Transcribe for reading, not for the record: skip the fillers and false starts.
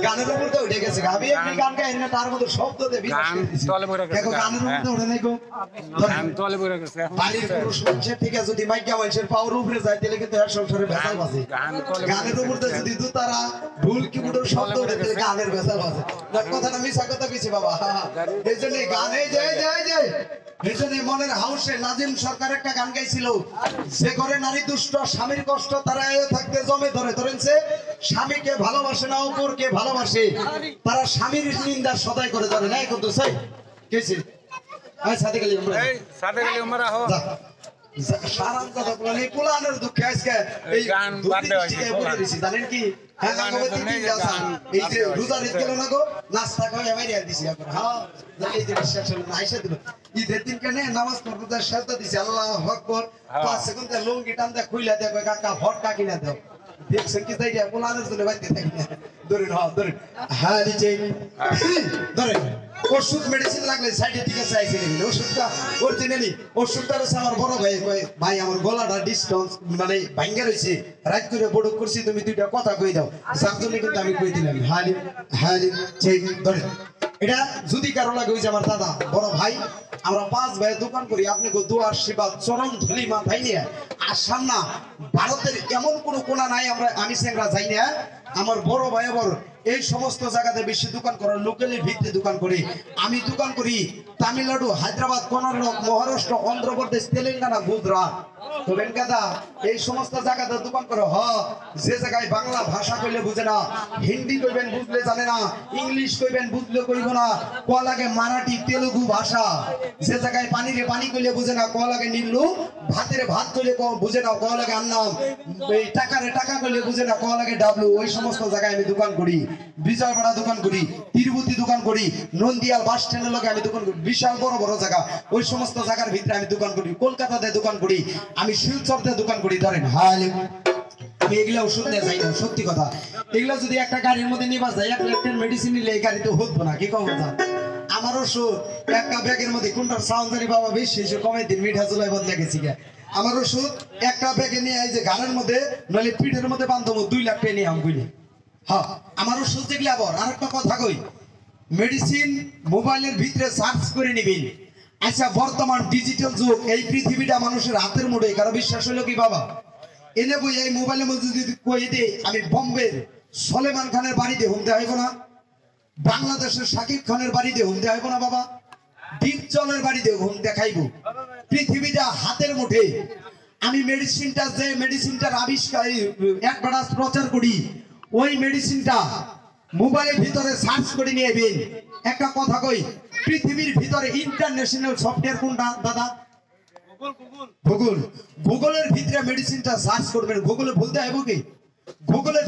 গানের উপর তো উঠে গেছে আমি একটি গান গাই না তার মধ্যে শব্দ দেব গান তলে পড়ে গেছে দেখো গানের উপর তো উঠে নাই গো গান তলে পড়ে গেছে বাড়ির পুরুষ মানুষের থেকে যদি মাইকা মানুষের পাওয়ার উপরে যায় তাহলে কিন্তু এর সংসারে ভেজাল বাজে গানের উপর তো যদি দুতারা ঢোল কিবোর্ডের শব্দ উঠে তাহলে গানের ভেজাল বাজে না কথাটা মিছা কথা কইছি বাবা এইজন্য গানে জয় জয় জয় এইজন্য মনের হাউসে নাজিম সরকার একটা গান গাইছিল যে করে নারী দুষ্ট স্বামীর কষ্ট তারা থাকতে জমে ধরে ধরেনছে স্বামীকে ভালোবাসে না অপরকে ভালোবাসে তারা স্বামীর নিন্দা সদাই করে ধরে নাই কিন্তু সেই কেছে আই সাথে গেলি আমরা হো সারাম কথা বলে কুলানের দুঃখে আজকে এই গান বাদ দেওয়া হইছে জানেন কি হ্যাঁ এই যে রোজা ঈদ গেল না গো নাস্তা করে মাইরা দিছি আপনারা হ্যাঁ এই যে বিশ্বাস হলো না আইসা দিল ঈদের দিন কেন নামাজ পড়তে তার সাথে দিছি আল্লাহু আকবার 5 সেকেন্ড লুঙ্গি টানতে খুইলা দেবে কাকা ভটকা কিনা দাও দেখছেন কি তাই কুলানের জন্য বাইতে থাকি না ধরেন হ্যাঁ ধরেন হ্যাঁ নিচে ধরেন ওষুধ মেডিসিন লাগলে সাইডে ঠিক আছে আইছে নেই ওষুধটা অরিজিনালি ওষুধটা হচ্ছে আমার বড় ভাই ভাই আমার গলাটা ডিস্টেন্স মানে ভাঙ্গা রইছে রাত করে বড় করছি তুমি দুইটা কথা কই দাও যার জন্য কিন্তু আমি কই দিলাম হালি হালি ঠিক ধরে এটা যদি কারো লাগে হইছে আমার দাদা বড় ভাই আমরা 5 ভাই দোকান করি আপনি কো দুয়ার সেবা চরম ধুলি মাথায় নিয়ে আসাম না ভারতের এমন কোনো কোণা নাই আমরা আমি সেংরা যাই না আমার বড় ভাই বড় এই সমস্ত জায়গাতে বেশি দোকান করার লোকালের ভিত্তিতে দোকান করি আমি দোকান করি তামিলনাড়ু হায়দ্রাবাদ কর্ণাটক মহারাষ্ট্র অন্ধ্রপ্রদেশ তেলেঙ্গানা গুজরাট তো বেনকাদা এই সমস্ত জায়গাতে দোকান করো হ যে জায়গায় বাংলা ভাষা কইলে বুঝে না হিন্দি কইবেন বুঝলে জানে না ইংলিশ কইবেন বুঝলে কইব না কোয়া লাগে মারাঠি তেলুগু ভাষা যে জায়গায় পানি রে পানি কইলে বুঝে না কোয়া লাগে নীলু ভাতের ভাত কইলে বুঝে না কোয়া লাগে আন্নাম এই টাকা রে টাকা কইলে বুঝে না কোয়া লাগে ডাবলু ওই সমস্ত জায়গায় আমি দোকান করি বিজয়বাড়া দোকান করি তিরুপতি দোকান করি নন্দিয়াল বাস স্ট্যান্ডের লগে আমি দোকান করি বিশাল বড় বড় জায়গা ওই সমস্ত জায়গার ভিতরে আমি দোকান করি কলকাতাতে দোকান করি আমি শিলচরতে দোকান করি ধরেন হালে আমি এগুলা ওষুধ নিয়ে যাই না সত্যি কথা এগুলা যদি একটা গাড়ির মধ্যে নিবা যায় 1 লাখ মেডিসিন নিলে এই গাড়িতে হতো না কি কম কথা আমার ওষুধ একটা ব্যাগের মধ্যে কোনটার সাউন্ডারি বাবা বেশি এসে কমে দিন মিঠা চুলাই বদলে গেছি আমার ওষুধ একটা ব্যাগে নিয়ে এই যে গাড়ির মধ্যে নইলে পিঠের মধ্যে বান্ধব 2 লাখ টাকা নিয়ে আমি কইলি হ্যাঁ আমার ওষুধ দেখলে আবার আরেকটা কথা কই মেডিসিন মোবাইলের ভিতরে সার্চ করে নিবেন আচ্ছা বর্তমান ডিজিটাল যুগ এই পৃথিবীটা মানুষের হাতের মুঠোয় কারো বিশ্বাস হলো কি বাবা এনে বই এই মোবাইলের মধ্যে যদি কই দে আমি বোম্বের সলেমান খানের বাড়িতে হুমতে হইব না বাংলাদেশের শাকিব খানের বাড়িতে হুমতে হইব না বাবা ডিপজলের বাড়িতে হুম দেখাইব পৃথিবীটা হাতের মুঠে আমি মেডিসিনটা যে মেডিসিনটার আবিষ্কার অ্যাডভার্টাইজ প্রচার করি ওই মেডিসিনটা মোবাইলের ভিতরে সার্চ করে নিয়েবেন একটা কথা কই পৃথিবীর ভিতরে ইন্টারন্যাশনাল সফটওয়্যার কোনটা দাদা গুগল গুগলের ভিতরে মেডিসিনটা সার্চ করবেন গুগলে বলতে হবে কি গুগলে